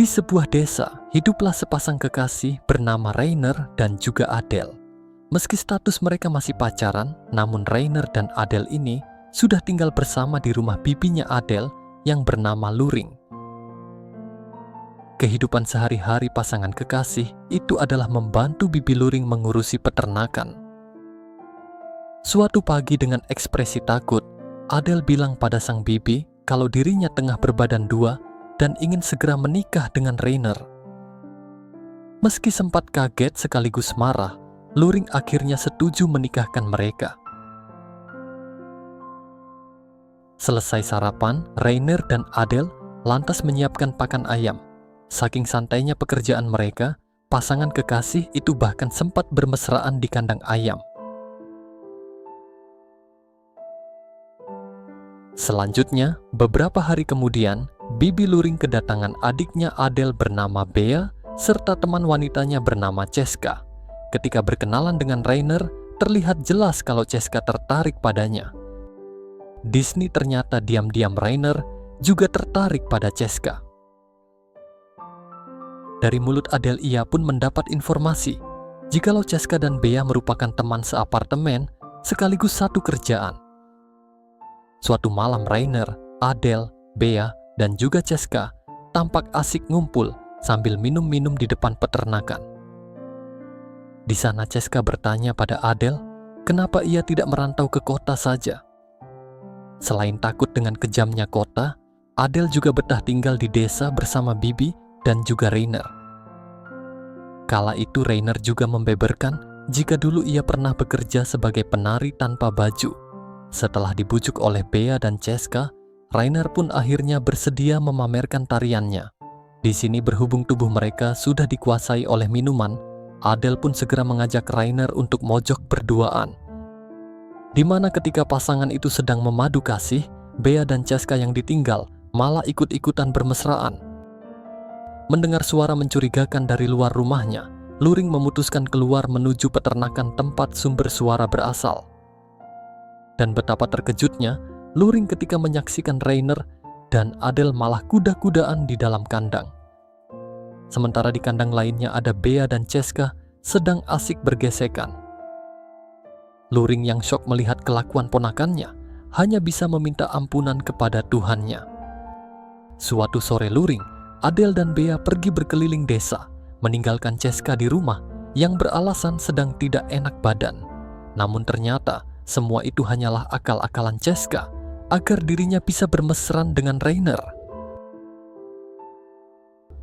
sebuah desa, hiduplah sepasang kekasih bernama Rainer dan juga Adele. Meski status mereka masih pacaran, namun Rainer dan Adele ini sudah tinggal bersama di rumah bibinya Adele yang bernama Luring. Kehidupan sehari-hari pasangan kekasih itu adalah membantu bibi Luring mengurusi peternakan. Suatu pagi dengan ekspresi takut, Adele bilang pada sang bibi kalau dirinya tengah berbadan dua dan ingin segera menikah dengan Rainer. Meski sempat kaget sekaligus marah, Luring akhirnya setuju menikahkan mereka. Selesai sarapan, Rainer dan Adele lantas menyiapkan pakan ayam. Saking santainya pekerjaan mereka, pasangan kekasih itu bahkan sempat bermesraan di kandang ayam. Selanjutnya, beberapa hari kemudian, bibi Luring kedatangan adiknya Adele bernama Bea serta teman wanitanya bernama Ceska. Ketika berkenalan dengan Rainer, terlihat jelas kalau Ceska tertarik padanya. Disney ternyata diam-diam Rainer juga tertarik pada Ceska. Dari mulut Adele ia pun mendapat informasi jikalau Ceska dan Bea merupakan teman seapartemen sekaligus satu kerjaan. Suatu malam Rainer, Adele, Bea, dan juga Ceska tampak asik ngumpul sambil minum-minum di depan peternakan. Di sana Ceska bertanya pada Adele, kenapa ia tidak merantau ke kota saja. Selain takut dengan kejamnya kota, Adele juga betah tinggal di desa bersama bibi dan juga Rainer. Kala itu Rainer juga membeberkan jika dulu ia pernah bekerja sebagai penari tanpa baju. Setelah dibujuk oleh Bea dan Ceska, Rainer pun akhirnya bersedia memamerkan tariannya. Di sini berhubung tubuh mereka sudah dikuasai oleh minuman, Adele pun segera mengajak Rainer untuk mojok berduaan. Di mana ketika pasangan itu sedang memadu kasih, Bea dan Ceska yang ditinggal malah ikut-ikutan bermesraan. Mendengar suara mencurigakan dari luar rumahnya, Luring memutuskan keluar menuju peternakan tempat sumber suara berasal. Dan betapa terkejutnya Luring ketika menyaksikan Rainer dan Adele malah kuda-kudaan di dalam kandang. Sementara di kandang lainnya ada Bea dan Ceska sedang asik bergesekan. Luring yang syok melihat kelakuan ponakannya hanya bisa meminta ampunan kepada Tuhannya. Suatu sore Luring, Adele dan Bea pergi berkeliling desa, meninggalkan Ceska di rumah yang beralasan sedang tidak enak badan. Namun ternyata semua itu hanyalah akal-akalan Ceska agar dirinya bisa bermesran dengan Rainer.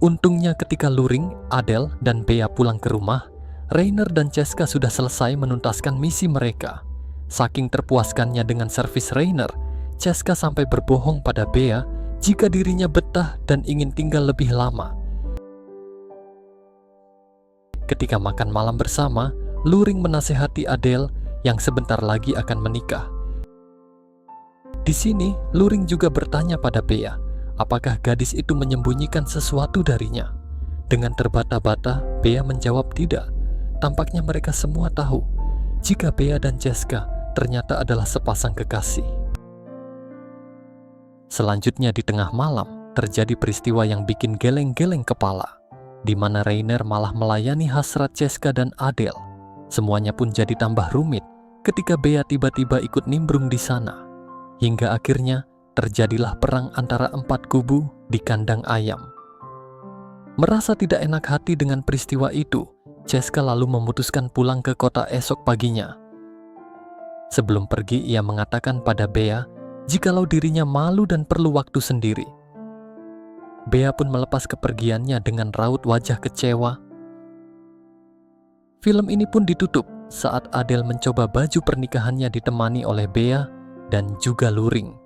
Untungnya ketika Luring, Adele, dan Bea pulang ke rumah, Rainer dan Ceska sudah selesai menuntaskan misi mereka. Saking terpuaskannya dengan servis Rainer, Ceska sampai berbohong pada Bea jika dirinya betah dan ingin tinggal lebih lama. Ketika makan malam bersama, Luring menasehati Adele yang sebentar lagi akan menikah. Di sini, Luring juga bertanya pada Bea, apakah gadis itu menyembunyikan sesuatu darinya? Dengan terbata-bata, Bea menjawab tidak. Tampaknya mereka semua tahu jika Bea dan Ceska ternyata adalah sepasang kekasih. Selanjutnya di tengah malam, terjadi peristiwa yang bikin geleng-geleng kepala, di mana Rainer malah melayani hasrat Ceska dan Adele. Semuanya pun jadi tambah rumit ketika Bea tiba-tiba ikut nimbrung di sana. Hingga akhirnya terjadilah perang antara 4 kubu di kandang ayam. Merasa tidak enak hati dengan peristiwa itu, Ceska lalu memutuskan pulang ke kota esok paginya. Sebelum pergi, ia mengatakan pada Bea jikalau dirinya malu dan perlu waktu sendiri. Bea pun melepas kepergiannya dengan raut wajah kecewa. Film ini pun ditutup saat Adele mencoba baju pernikahannya ditemani oleh Bea dan juga Luring.